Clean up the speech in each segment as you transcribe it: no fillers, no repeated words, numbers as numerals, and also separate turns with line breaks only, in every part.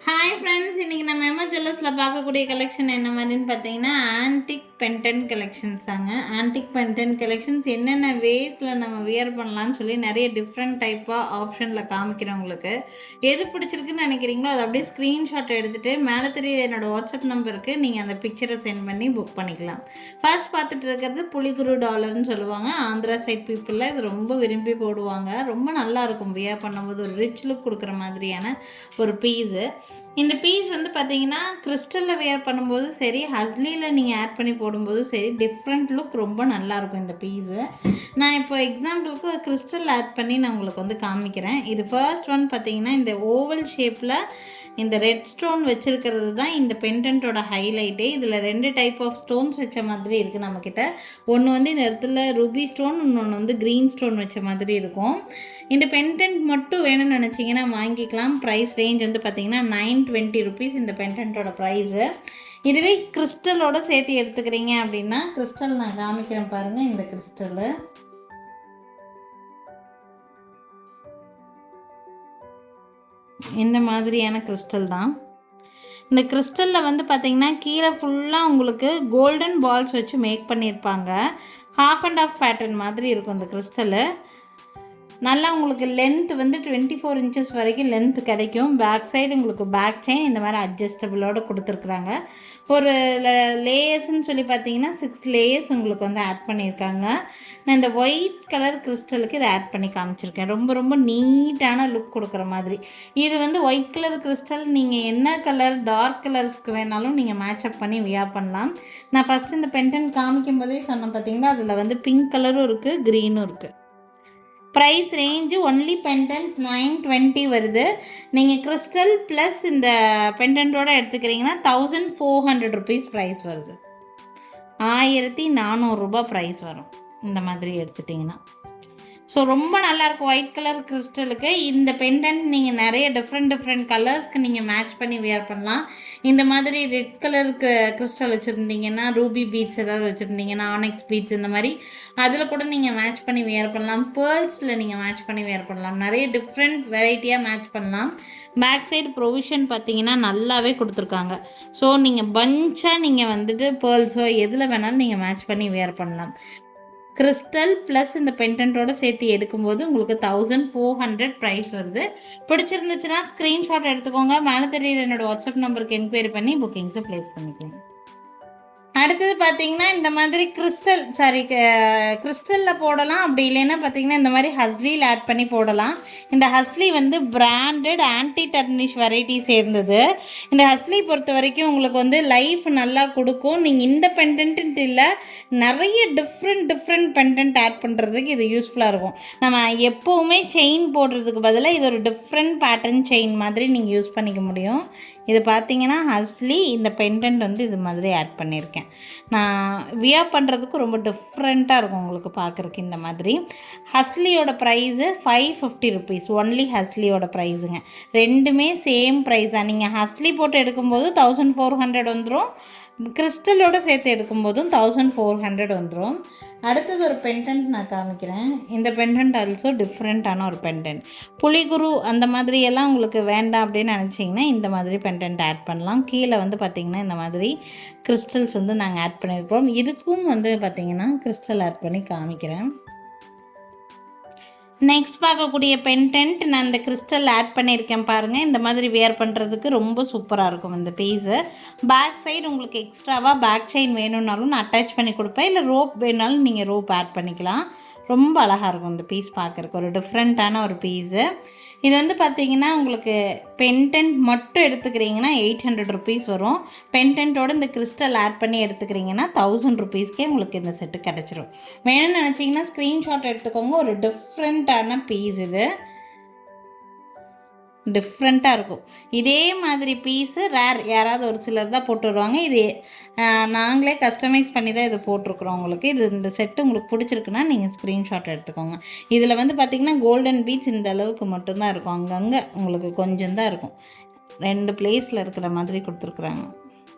Hi friends, இன்றைக்கி நம்ம எம்மா ஜுவல்லர்ஸில் பார்க்கக்கூடிய கலெக்ஷன் என்ன மாதிரின்னு பார்த்தீங்கன்னா ஆன்டிக் பென்டென்ட் கலெக்ஷன்ஸ் தாங்க. ஆன்டிக் பென்டென்ட் கலெக்ஷன்ஸ் என்னென்ன வேஸில் நம்ம வியர் பண்ணலான்னு சொல்லி நிறைய டிஃப்ரெண்ட் டைப்பாக ஆப்ஷனில் காமிக்கிறேன். உங்களுக்கு எது பிடிச்சிருக்குன்னு நினைக்கிறீங்களோ அதை அப்படியே ஸ்க்ரீன்ஷாட் எடுத்துகிட்டு மேலே தெரிய என்னோடய வாட்ஸ்அப் நம்பருக்கு நீங்கள் அந்த பிக்சரை சென்ட் பண்ணி புக் பண்ணிக்கலாம். ஃபர்ஸ்ட் பார்த்துட்டு இருக்கிறது புலிகுரு டாலர்னு சொல்லுவாங்க. ஆந்திரா சைட் பீப்புளில் இது ரொம்ப விரும்பி போடுவாங்க. ரொம்ப நல்லாயிருக்கும் வியர் பண்ணும்போது, ஒரு ரிச் லுக் கொடுக்குற மாதிரியான ஒரு பீஸு. இந்த பீஸ் வந்து பார்த்தீங்கன்னா கிறிஸ்டலில் வியர் பண்ணும்போது சரி, ஹஸ்லியில் நீங்கள் ஆட் பண்ணி போடும்போது சரி, டிஃப்ரெண்ட் லுக் ரொம்ப நல்லாயிருக்கும் இந்த பீஸு. நான் இப்போ எக்ஸாம்பிளுக்கு கிறிஸ்டல் ஆட் பண்ணி நான் உங்களுக்கு வந்து காமிக்கிறேன். இது ஃபர்ஸ்ட் ஒன் பார்த்தீங்கன்னா இந்த ஓவல் ஷேப்பில் இந்த ரெட் ஸ்டோன் வச்சுருக்கிறது தான் இந்த பெண்டன்ட்டோட ஹைலைட்டே. இதில் 2 டைப் ஆஃப் ஸ்டோன்ஸ் வச்ச மாதிரி இருக்குது நம்மக்கிட்ட. ஒன்று வந்து இந்த இடத்துல ரூபி ஸ்டோன், இன்னொன்று வந்து க்ரீன் ஸ்டோன் வச்ச மாதிரி இருக்கும். இந்த பெண்டன்ட் மட்டும் வேணும்னு நினச்சிங்கன்னா வாங்கிக்கலாம். ப்ரைஸ் ரேஞ்ச் வந்து பார்த்திங்கன்னா 920 ருபீஸ் இந்த பெண்டன்ட்டோட ப்ரைஸு. இதுவே கிறிஸ்டலோடு சேர்த்து எடுத்துக்கிறீங்க அப்படின்னா, கிறிஸ்டல் நான் காமிக்கிறேன் பாருங்கள். இந்த கிறிஸ்டலு இந்த மாதிரியான கிறிஸ்டல் தான். இந்த கிறிஸ்டலில் வந்து பார்த்திங்கன்னா கீழே ஃபுல்லாக உங்களுக்கு கோல்டன் பால்ஸ் வச்சு மேக் பண்ணியிருப்பாங்க. ஹாஃப் அண்ட் ஆஃப் பேட்டர்ன் மாதிரி இருக்கும் இந்த கிறிஸ்டலு. நல்லா உங்களுக்கு லென்த் வந்து 24 இன்ச்சஸ் வரைக்கும் லென்த் கிடைக்கும். பேக் சைடு உங்களுக்கு பேக் செயின் இந்த மாதிரி அட்ஜஸ்டபிளோடு கொடுத்துருக்குறாங்க. ஒரு லேயர்ஸ்ன்னு சொல்லி பார்த்தீங்கன்னா 6 லேயர்ஸ் உங்களுக்கு வந்து ஆட் பண்ணியிருக்காங்க. நான் இந்த ஒயிட் கலர் கிறிஸ்டலுக்கு இதை ஆட் பண்ணி காமிச்சிருக்கேன். ரொம்ப ரொம்ப நீட்டான லுக் கொடுக்குற மாதிரி. இது வந்து ஒயிட் கலர் கிறிஸ்டல் நீங்கள் என்ன கலர் டார்க் கலர்ஸ்க்கு வேணாலும் நீங்கள் மேட்சப் பண்ணி வியர் பண்ணலாம். நான் ஃபஸ்ட்டு இந்த பென்டன்ட் காமிக்கும் போதே சொன்னேன் பார்த்தீங்களா, அதில் வந்து பிங்க் கலரும் இருக்குது, க்ரீனும் இருக்குது. ப்ரைஸ் ரேஞ்சு ஒன்லி பெண்டன்ட் 920 வருது. நீங்கள் கிறிஸ்டல் ப்ளஸ் இந்த பெண்டன்ட்டோடு எடுத்துக்கிறீங்கன்னா 1400 ருபீஸ் ப்ரைஸ் வருது. 1400 ரூபா ப்ரைஸ் வரும் இந்த மாதிரி எடுத்துட்டிங்கன்னா. ஸோ ரொம்ப நல்லாயிருக்கும் ஒயிட் கலர் கிறிஸ்டலுக்கு. இந்த பெண்டன்ட் நீங்கள் நிறைய டிஃப்ரெண்ட் கலர்ஸ்க்கு நீங்கள் மேட்ச் பண்ணி வியர் பண்ணலாம். இந்த மாதிரி ரெட் கலருக்கு கிறிஸ்டல் வச்சுருந்தீங்கன்னா, ரூபி பீட்ஸ் ஏதாவது வச்சுருந்தீங்கன்னா, ஆனெக்ஸ் பீட்ஸ் இந்த மாதிரி அதில் கூட நீங்கள் மேட்ச் பண்ணி வியர் பண்ணலாம். பேர்ல்ஸில் நீங்கள் மேட்ச் பண்ணி வியர் பண்ணலாம். நிறைய டிஃப்ரெண்ட் வெரைட்டியாக மேட்ச் பண்ணலாம். பேக் சைடு ப்ரொவிஷன் பார்த்தீங்கன்னா நல்லாவே கொடுத்துருக்காங்க. ஸோ நீங்கள் பஞ்சாக நீங்கள் வந்துட்டு பேர்ல்ஸோ எதில் வேணாலும் நீங்கள் மேட்ச் பண்ணி வியர் பண்ணலாம். கிறிஸ்டல் ப்ளஸ் இந்த பெண்டன்ட்டோடு சேர்த்து எடுக்கும்போது உங்களுக்கு 1400 ப்ரைஸ் வருது. பிடிச்சிருந்துச்சுன்னா ஸ்க்ரீன்ஷாட் எடுத்துக்கோங்க. மேலே தெரியுற என்னோடய வாட்ஸ்அப் நம்பருக்கு என்கொயரி பண்ணி புக்கிங்ஸை ப்ளேஸ் பண்ணிக்கலாம். அடுத்தது பார்த்தீங்கன்னா இந்த மாதிரி கிறிஸ்டலில் போடலாம். அப்படி இல்லைன்னா பார்த்தீங்கன்னா இந்த மாதிரி ஹஸ்லியில் ஆட் பண்ணி போடலாம். இந்த ஹஸ்லி வந்து பிராண்டட் ஆன்டி டர்னிஷ் வெரைட்டி சேர்ந்தது. இந்த ஹஸ்லி பொறுத்த வரைக்கும் உங்களுக்கு வந்து லைஃப் நல்லா கொடுக்கும். நீங்கள் இந்த பெண்டன்ட் இல்லை, நிறைய டிஃப்ரெண்ட் பெண்டன்ட் ஆட் பண்ணுறதுக்கு இது யூஸ்ஃபுல்லாக இருக்கும். நம்ம எப்போவுமே செயின் போடுறதுக்கு பதிலாக இது ஒரு டிஃப்ரெண்ட் பேட்டர்ன் செயின் மாதிரி நீங்கள் யூஸ் பண்ணிக்க முடியும். இது பார்த்தீங்கன்னா ஹஸ்லி, இந்த பெண்டன்ட் வந்து இது மாதிரி ஆட் பண்ணியிருக்கேன். நான் வியர் பண்ணுறதுக்கு ரொம்ப டிஃப்ரெண்ட்டாக இருக்கும் உங்களுக்கு பார்க்குறக்கு. இந்த மாதிரி ஹஸ்லியோட ப்ரைஸு 550 ருபீஸ் ஒன்லி. ஹஸ்லியோட ப்ரைஸுங்க ரெண்டுமே சேம் ப்ரைஸ் தான். நீங்கள் ஹஸ்லி போட்டு எடுக்கும்போது 1400 வந்துடும், கிறிஸ்டலோடு சேர்த்து எடுக்கும்போதும் 1400 வந்துடும். அடுத்தது ஒரு பெண்டன்ட் நான் காமிக்கிறேன். இந்த பெண்டன்ட் ஆல்சோ டிஃப்ரெண்ட்டான ஒரு பெண்டன்ட். புலிகுரு அந்த மாதிரியெல்லாம் உங்களுக்கு வேண்டாம் அப்படின்னு நினச்சிங்கன்னா இந்த மாதிரி பெண்டன்ட் ஆட் பண்ணலாம். கீழே வந்து பார்த்திங்கன்னா இந்த மாதிரி கிறிஸ்டல்ஸ் வந்து நாங்கள் ஆட் பண்ணியிருக்கிறோம். இதுக்கும் வந்து பார்த்திங்கன்னா கிறிஸ்டல் ஆட் பண்ணி காமிக்கிறேன். நெக்ஸ்ட் பார்க்கக்கூடிய பெண்டன்ட் நான் இந்த கிறிஸ்டல் ஆட் பண்ணியிருக்கேன் பாருங்கள். இந்த மாதிரி வியர் பண்ணுறதுக்கு ரொம்ப சூப்பராக இருக்கும் இந்த பீஸு. பேக் சைடு உங்களுக்கு எக்ஸ்ட்ராவாக பேக் செயின் வேணும்னாலும் நான் அட்டாச் பண்ணி கொடுப்பேன். இல்லை ரோப் வேணுனாலும் நீங்கள் ரோப் ஆட் பண்ணிக்கலாம். ரொம்ப அழகாக இருக்கும் இந்த பீஸ் பார்க்குறக்கு. ஒரு டிஃப்ரெண்ட்டான ஒரு பீஸு. இது வந்து பார்த்திங்கன்னா உங்களுக்கு பெண்டன்ட் மட்டும் எடுத்துக்கிறீங்கன்னா 800 ருபீஸ் வரும். பெண்டன்ட்டோடு இந்த கிறிஸ்டல் ஆட் பண்ணி எடுத்துக்கிறீங்கன்னா 1000 ருபீஸ்க்கே உங்களுக்கு இந்த செட்டு கிடச்சிரும். வேணும்னு நினச்சிங்கன்னா ஸ்க்ரீன்ஷாட் எடுத்துக்கோங்க. ஒரு டிஃப்ரெண்ட்டான பீஸ் இது. டிஃப்ரெண்ட்டாக இருக்கும். இதே மாதிரி பீஸு யாராவது ஒரு சிலர் தான் போட்டு வருவாங்க. இது நாங்களே கஸ்டமைஸ் பண்ணி தான் இது போட்டிருக்குறோம் உங்களுக்கு. இந்த செட்டு உங்களுக்கு பிடிச்சிருக்குன்னா நீங்கள் ஸ்க்ரீன்ஷாட் எடுத்துக்கோங்க. இதில் வந்து பார்த்திங்கன்னா கோல்டன் பீட்ஸ் இந்த அளவுக்கு மட்டும்தான் இருக்கும். அங்கங்கே உங்களுக்கு கொஞ்சம் தான் இருக்கும். 2 பிளேஸில் இருக்கிற மாதிரி கொடுத்துருக்குறாங்க.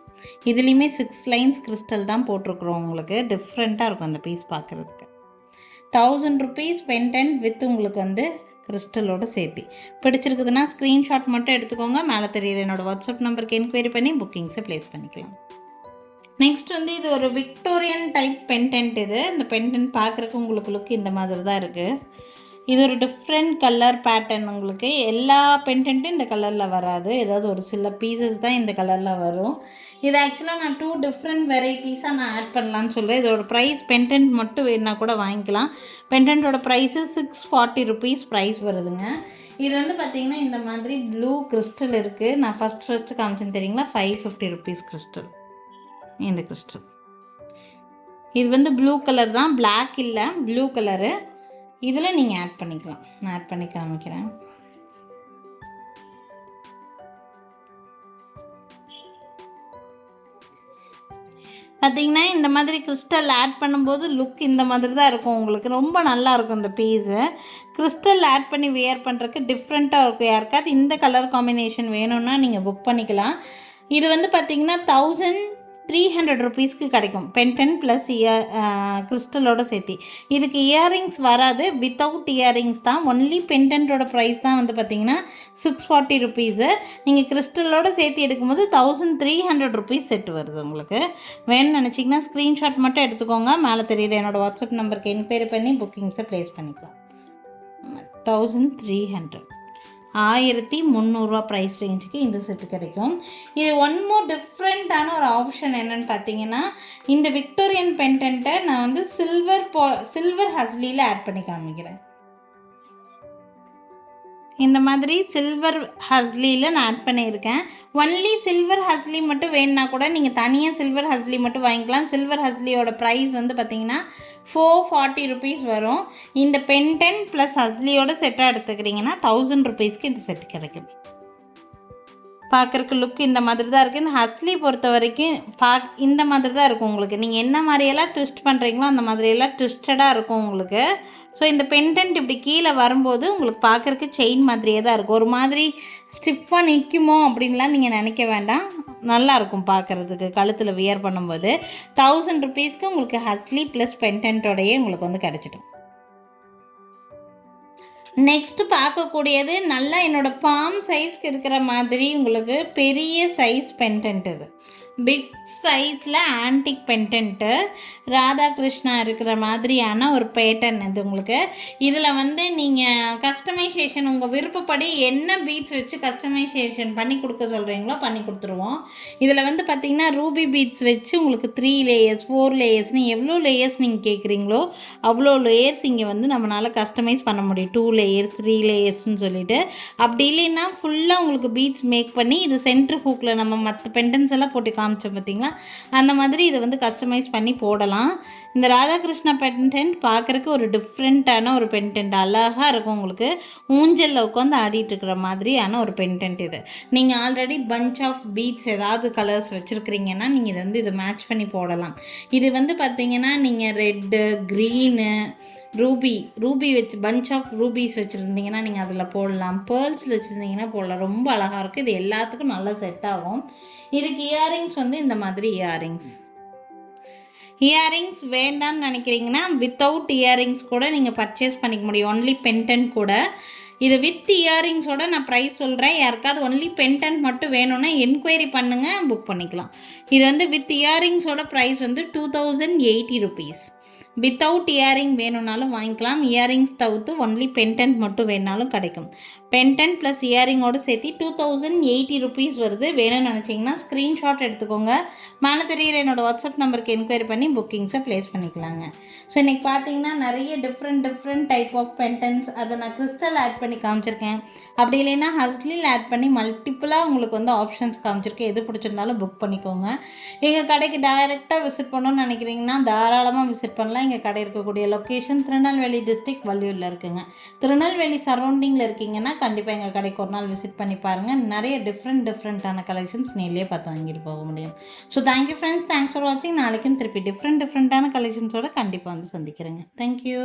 இதுலேயுமே 6 லைன்ஸ் கிறிஸ்டல் தான் போட்டிருக்குறோம் உங்களுக்கு. டிஃப்ரெண்ட்டாக இருக்கும் அந்த பீஸ் பார்க்குறதுக்கு. 1000 ருபீஸ் பெண்டன்ட் வித் உங்களுக்கு வந்து கிறிஸ்டலோடு சேர்த்து. பிடிச்சிருக்குதுன்னா ஸ்க்ரீன்ஷாட் மட்டும் எடுத்துக்கோங்க. மேலே தெரியுற என்னோடய வாட்ஸ்அப் நம்பருக்கு என்கொயரி பண்ணி புக்கிங்ஸை ப்ளேஸ் பண்ணிக்கலாம். நெக்ஸ்ட் வந்து இது ஒரு விக்டோரியன் டைப் பென்டென்ட். இந்த பென்டென்ட் பார்க்குறக்கு உங்களுக்கு லுக் இந்த மாதிரி தான் இருக்குது. இது ஒரு டிஃப்ரெண்ட் கலர் பேட்டர்ன். உங்களுக்கு எல்லா பென்டென்ட்டும் இந்த கலரில் வராது, ஏதாவது ஒரு சில பீசஸ் தான் இந்த கலரில் வரும். இது ஆக்சுவலாக நான் 2 டிஃப்ரெண்ட் வெரைட்டிஸாக நான் ஆட் பண்ணலான்னு சொல்கிறேன். இதோட ப்ரைஸ் பென்டென்ட் மட்டும் வேணால் கூட வாங்கிக்கலாம். பென்டென்ட்டோட ப்ரைஸு 640 ருபீஸ் ப்ரைஸ் வருதுங்க. இது வந்து பார்த்திங்கன்னா இந்த மாதிரி ப்ளூ கிறிஸ்டல் இருக்குது. நான் ஃபஸ்ட்டு காமிச்சேன்னு தெரியுங்களா, 550 ருபீஸ் கிறிஸ்டல். இந்த கிறிஸ்டல் இது வந்து ப்ளூ கலர் தான், பிளாக் இல்லை, ப்ளூ கலரு. இதில் நீங்கள் ஆட் பண்ணிக்கலாம். நான் ஆட் பண்ணி காமிக்கிறேன். பார்த்திங்கன்னா இந்த மாதிரி கிறிஸ்டல் ஆட் பண்ணும்போது லுக் இந்த மாதிரி தான் இருக்கும். உங்களுக்கு ரொம்ப நல்லாயிருக்கும் இந்த பீஸு. கிறிஸ்டல் ஆட் பண்ணி வியர் பண்ணுறதுக்கு டிஃப்ரெண்ட்டாக இருக்கும். யாருக்காவது இந்த கலர் காம்பினேஷன் வேணும்னா நீங்கள் புக் பண்ணிக்கலாம். இது வந்து பார்த்திங்கன்னா 1300 ருபீஸ்க்கு கிடைக்கும். பென்டென்ட் ப்ளஸ் கிறிஸ்டலோடு சேர்த்து. இதுக்கு இயரிங்ஸ் வராது, வித்தவுட் இயரிங்ஸ் தான். ஒன்லி பென்டென்ட்டோட ப்ரைஸ் தான் வந்து பார்த்திங்கன்னா 640 ருபீஸு. நீங்கள் கிறிஸ்டலோடு சேர்த்து எடுக்கும்போது 1300 ருபீஸ் செட் வருது. உங்களுக்கு வேணும்னு நினச்சிங்கன்னா ஸ்க்ரீன்ஷாட் மட்டும் எடுத்துக்கோங்க. மேலே தெரியுது என்னோடய வாட்ஸ்அப் நம்பருக்கு என்கொயரி பண்ணி புக்கிங்ஸை ப்ளேஸ் பண்ணிக்கலாம். 1300 1300 ப்ரைஸ் ரேஞ்சுக்கு இந்த செட்டு கிடைக்கும். இது ஒன் மோர் டிஃப்ரெண்ட்டான ஒரு ஆப்ஷன் என்னென்னு பார்த்தீங்கன்னா, இந்த விக்டோரியன் பென்டென்ட்டை நான் வந்து சில்வர் ஹஸ்லியில் ஆட் பண்ணி காமிக்கிறேன். இந்த மாதிரி சில்வர் ஹஸ்லியில் நான் ஆட் பண்ணியிருக்கேன். ஒன்லி சில்வர் ஹஸ்லி மட்டும் வேணுன்னா கூட நீங்கள் தனியாக சில்வர் ஹஸ்லி மட்டும் வாங்கிக்கலாம். சில்வர் ஹஸ்லியோட ப்ரைஸ் வந்து பார்த்திங்கன்னா 440 ருபீஸ் வரும். இந்த பென்டென்ட் ப்ளஸ் ஹஸ்லியோட செட்டாக எடுத்துக்கிறீங்கன்னா 1000 ருபீஸ்க்கு இந்த செட்டு கிடைக்கும். பார்க்குறக்கு லுக் இந்த மாதிரி தான் இருக்குது. இந்த ஹஸ்லி பொறுத்த வரைக்கும் இந்த மாதிரி தான் இருக்கும். உங்களுக்கு நீங்கள் என்ன மாதிரியெல்லாம் ட்விஸ்ட் பண்ணுறீங்களோ அந்த மாதிரியெல்லாம் ட்விஸ்டடாக இருக்கும் உங்களுக்கு. ஸோ இந்த பென்டென்ட் இப்படி கீழே வரும்போது உங்களுக்கு பார்க்குறக்கு செயின் மாதிரியே தான் இருக்கும். ஒரு மாதிரி ஸ்டிஃபாக நிற்குமோ அப்படின்லாம் நீங்கள் நினைக்க வேண்டாம். நல்லாயிருக்கும் பார்க்குறதுக்கு. கழுத்தில் வியர் பண்ணும்போது 1000 ருபீஸ்க்கு உங்களுக்கு ஹஸ்லி ப்ளஸ் பென்டென்ட்டோடையே உங்களுக்கு வந்து கிடச்சிடும். நெக்ஸ்ட்டு பார்க்கக்கூடியது நல்லா என்னோடய பாம் சைஸ்க்கு இருக்கிற மாதிரி உங்களுக்கு பெரிய சைஸ் பென்டென்ட். இது பிக் சைஸில் ஆன்டிக் பென்டென்ட்டு, ராதாகிருஷ்ணா இருக்கிற மாதிரியான ஒரு பேட்டர்ன். இது உங்களுக்கு இதில் வந்து நீங்கள் கஸ்டமைசேஷன் உங்கள் விருப்பப்படி என்ன பீட்ஸ் வச்சு கஸ்டமைசேஷன் பண்ணி கொடுக்க சொல்கிறீங்களோ பண்ணி கொடுத்துருவோம். இதில் வந்து பார்த்திங்கன்னா ரூபி பீட்ஸ் வச்சு உங்களுக்கு 3 லேயர்ஸ் 4 லேயர்ஸ்னு எவ்வளோ லேயர்ஸ் நீங்கள் கேட்குறீங்களோ அவ்வளோ லேயர்ஸ் இங்கே வந்து நம்மளால் கஸ்டமைஸ் பண்ண முடியும். 2 லேயர்ஸ் 3 லேயர்ஸ்ன்னு சொல்லிட்டு. அப்படி இல்லைன்னா ஃபுல்லாக உங்களுக்கு பீட்ஸ் மேக் பண்ணி இது சென்ட்ரு ஹூக்கில் நம்ம மற்ற பென்டென்ட்ஸ் எல்லாம் போட்டு காமிச்சோம் பார்த்திங்களா, அந்த மாதிரி இதை வந்து கஸ்டமைஸ் பண்ணி போடலாம். இந்த ராதாகிருஷ்ணா பென்டென்ட் பார்க்குறக்கு ஒரு டிஃப்ரெண்ட்டான ஒரு பென்டென்ட், அழகாக இருக்கும். உங்களுக்கு ஊஞ்சலில் உட்காந்து ஆடிட்டு இருக்கிற மாதிரியான ஒரு பென்டென்ட். இது நீங்கள் ஆல்ரெடி பஞ்ச் ஆஃப் பீட்ஸ் ஏதாவது கலர்ஸ் வச்சுருக்கிறீங்கன்னா நீங்கள் இதை வந்து இதை மேட்ச் பண்ணி போடலாம். இது வந்து பார்த்திங்கன்னா நீங்கள் ரெட்டு, க்ரீனு, ரூபி வச்சு பஞ்ச் ஆஃப் ரூபீஸ் வச்சுருந்தீங்கன்னா நீங்கள் அதில் போடலாம். பேர்ல்ஸில் வச்சுருந்தீங்கன்னா போடலாம். ரொம்ப அழகாக இருக்குது. இது எல்லாத்துக்கும் நல்லா செட் ஆகும். இதுக்கு இயரிங்ஸ் வந்து இந்த மாதிரி இயரிங்ஸ் வேண்டான்னு நினைக்கிறீங்கன்னா வித்தவுட் இயரிங்ஸ் கூட நீங்கள் பர்ச்சேஸ் பண்ணிக்க முடியும். ஒன்லி பென்டென்ட் கூட. இது வித் இயரிங்ஸோட நான் ப்ரைஸ் சொல்கிறேன். யாருக்காவது ஒன்லி பென்டென்ட் மட்டும் வேணும்னா என்கொயரி பண்ணுங்கள், புக் பண்ணிக்கலாம். இது வந்து வித் இயரிங்ஸோட ப்ரைஸ் வந்து 2080 ருபீஸ். வித்தவுட் இயரிங் வேணும்னாலும் வாங்கிக்கலாம். இயரிங்ஸ் தவிர்த்து ஒன்லி பென்டென்ட் மட்டும் வேணுனாலும் கிடைக்கும். பென்டென்ட் ப்ளஸ் இயரிங்கோடு சேர்த்து 2080 ருபீஸ் வருது. வேணும்னு நினச்சிங்கன்னா ஸ்க்ரீன்ஷாட் எடுத்துக்கோங்க. மேலே தெரியிற என்னோடய வாட்ஸ்அப் நம்பருக்கு என்கொயரி பண்ணி புக்கிங்ஸை ப்ளேஸ் பண்ணிக்கலாங்க. ஸோ இன்றைக்கி பார்த்தீங்கன்னா நிறைய டிஃப்ரெண்ட் டைப் ஆஃப் பென்டென்ட்ஸ் அதை நான் கிறிஸ்டல் ஆட் பண்ணி காமிச்சிருக்கேன். அப்படி இல்லைன்னா ஹஸ்லில் ஆட் பண்ணி மல்டிப்புளாக உங்களுக்கு வந்து ஆப்ஷன்ஸ் காமிச்சிருக்கேன். எது பிடிச்சிருந்தாலும் புக் பண்ணிக்கோங்க. எங்கள் கடைக்கு டைரெக்டாக விசிட் பண்ணணும்னு நினைக்கிறீங்கன்னா தாராளமாக விசிட் பண்ணலாம். எங்கள் கடை இருக்கக்கூடிய லொக்கேஷன் திருநெல்வேலி டிஸ்ட்ரிக்ட் வள்ளியூரில் இருக்குங்க. திருநெல்வேலி சரௌண்டிங்கில் இருக்கீங்கன்னா கண்டிப்பாக எங்கள் கடைக்கு ஒரு நாள் விசிட் பண்ணி பாருங்கள். நிறைய டிஃப்ரெண்ட்டான கலெக்ஷன்ஸ் நேர்லேயே பார்த்து வாங்கிட்டு போக முடியும். So thank you friends, thanks for வாட்சிங். நாளைக்கும் திருப்பி டிஃப்ரெண்ட்டான கலெக்ஷன்ஸோடு கண்டிப்பாக வந்து சந்திக்கிறேங்க. தேங்க்யூ.